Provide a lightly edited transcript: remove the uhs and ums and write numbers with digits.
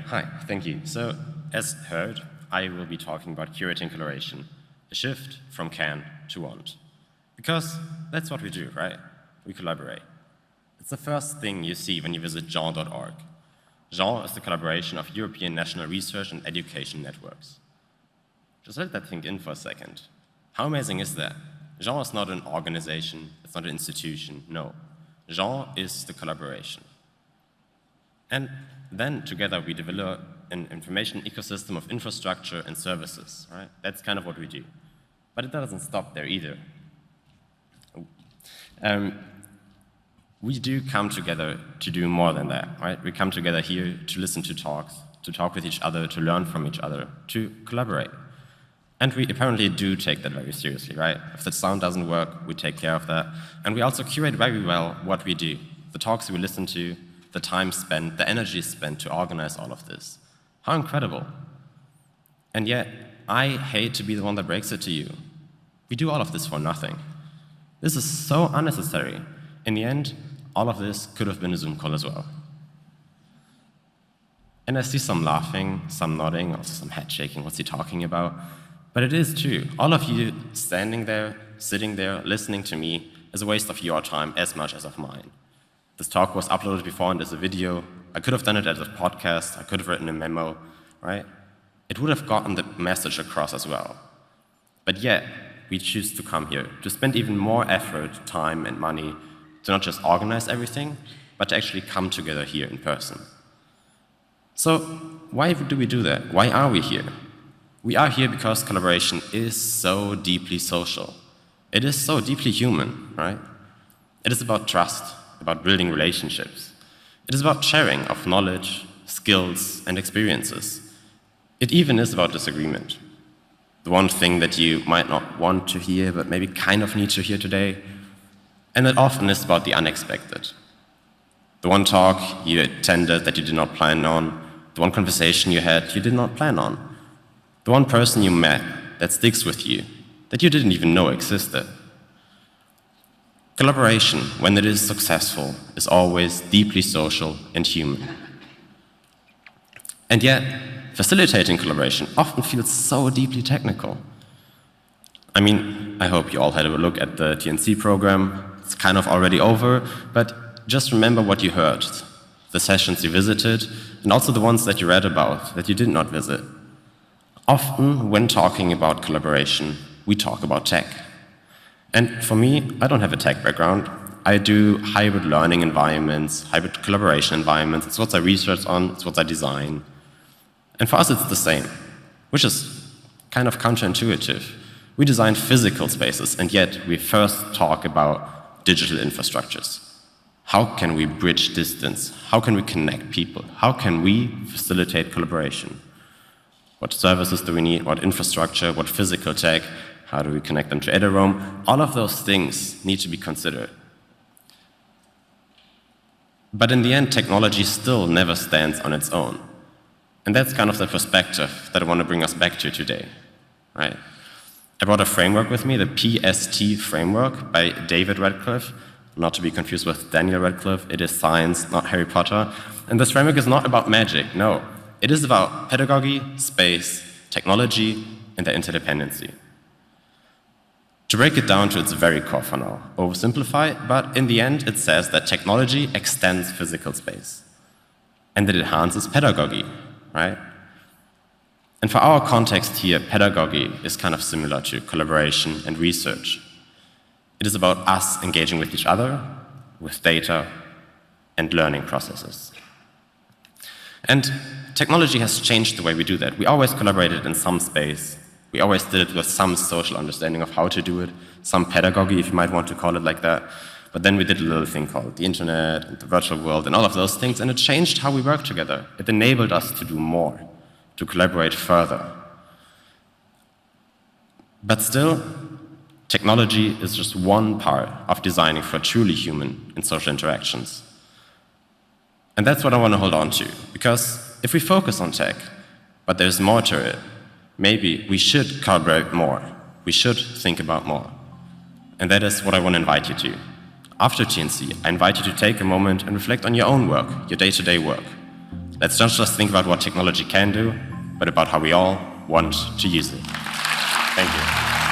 Hi, thank you. So, as heard, I will be talking about curating collaboration, a shift from can to want. Because that's what we do, right? We collaborate. It's the first thing you see when you visit GÉANT.org. GÉANT is the collaboration of European national research and education networks. Just let that sink in for a second. How amazing is that? GÉANT is not an organization, it's not an institution, no. GÉANT is the collaboration. And then together we develop an information ecosystem of infrastructure and services, right? That's kind of what we do. But it doesn't stop there either. We do come together to do more than that, right? We come together here to listen to talks, to talk with each other, to learn from each other, to collaborate. And we apparently do take that very seriously, right? If the sound doesn't work, we take care of that. And we also curate very well what we do. The talks we listen to, the time spent, the energy spent to organize all of this. How incredible. And yet, I hate to be the one that breaks it to you. We do all of this for nothing. This is so unnecessary. In the end, all of this could have been a Zoom call as well. And I see some laughing, some nodding, also some head shaking. What's he talking about? But it is true. All of you standing there, sitting there, listening to me is a waste of your time as much as of mine. This talk was uploaded before and as a video. I could have done it as a podcast. I could have written a memo, right? It would have gotten the message across as well. But yet, we choose to come here, to spend even more effort, time, and money to not just organize everything, but to actually come together here in person. So, why do we do that? Why are we here? We are here because collaboration is so deeply social. It is so deeply human, right? It is about trust, about building relationships. It is about sharing of knowledge, skills, and experiences. It even is about disagreement. The one thing that you might not want to hear, but maybe kind of need to hear today. And it often is about the unexpected. The one talk you attended that you did not plan on, the one conversation you had you did not plan on, the one person you met that sticks with you, that you didn't even know existed. Collaboration, when it is successful, is always deeply social and human. And yet, facilitating collaboration often feels so deeply technical. I mean, I hope you all had a look at the TNC program. It's kind of already over, but just remember what you heard, the sessions you visited, and also the ones that you read about that you did not visit. Often, when talking about collaboration, we talk about tech. And for me, I don't have a tech background. I do hybrid learning environments, hybrid collaboration environments. It's what I research on, it's what I design. And for us, it's the same, which is kind of counterintuitive. We design physical spaces, and yet we first talk about digital infrastructures. How can we bridge distance? How can we connect people? How can we facilitate collaboration? What services do we need? What infrastructure? What physical tech? How do we connect them to Ethereum? All of those things need to be considered. But in the end, technology still never stands on its own. And that's kind of the perspective that I want to bring us back to today, right? I brought a framework with me, the PST framework by David Radcliffe, not to be confused with Daniel Radcliffe. It is science, not Harry Potter. And this framework is not about magic, no. It is about pedagogy, space, technology, and their interdependency. To break it down to its very core for now, oversimplify, but in the end it says that technology extends physical space and that it enhances pedagogy, right? And for our context here, pedagogy is kind of similar to collaboration and research. It is about us engaging with each other, with data, and learning processes. And technology has changed the way we do that. We always collaborated in some space. We always did it with some social understanding of how to do it, some pedagogy, if you might want to call it like that. But then we did a little thing called the internet and the virtual world and all of those things, and it changed how we work together. It enabled us to do more, to collaborate further. But still, technology is just one part of designing for truly human and social interactions. And that's what I want to hold on to, because if we focus on tech, but there's more to it, maybe we should collaborate more. We should think about more. And that is what I want to invite you to. After TNC, I invite you to take a moment and reflect on your own work, your day-to-day work. Let's not just think about what technology can do, but about how we all want to use it. Thank you.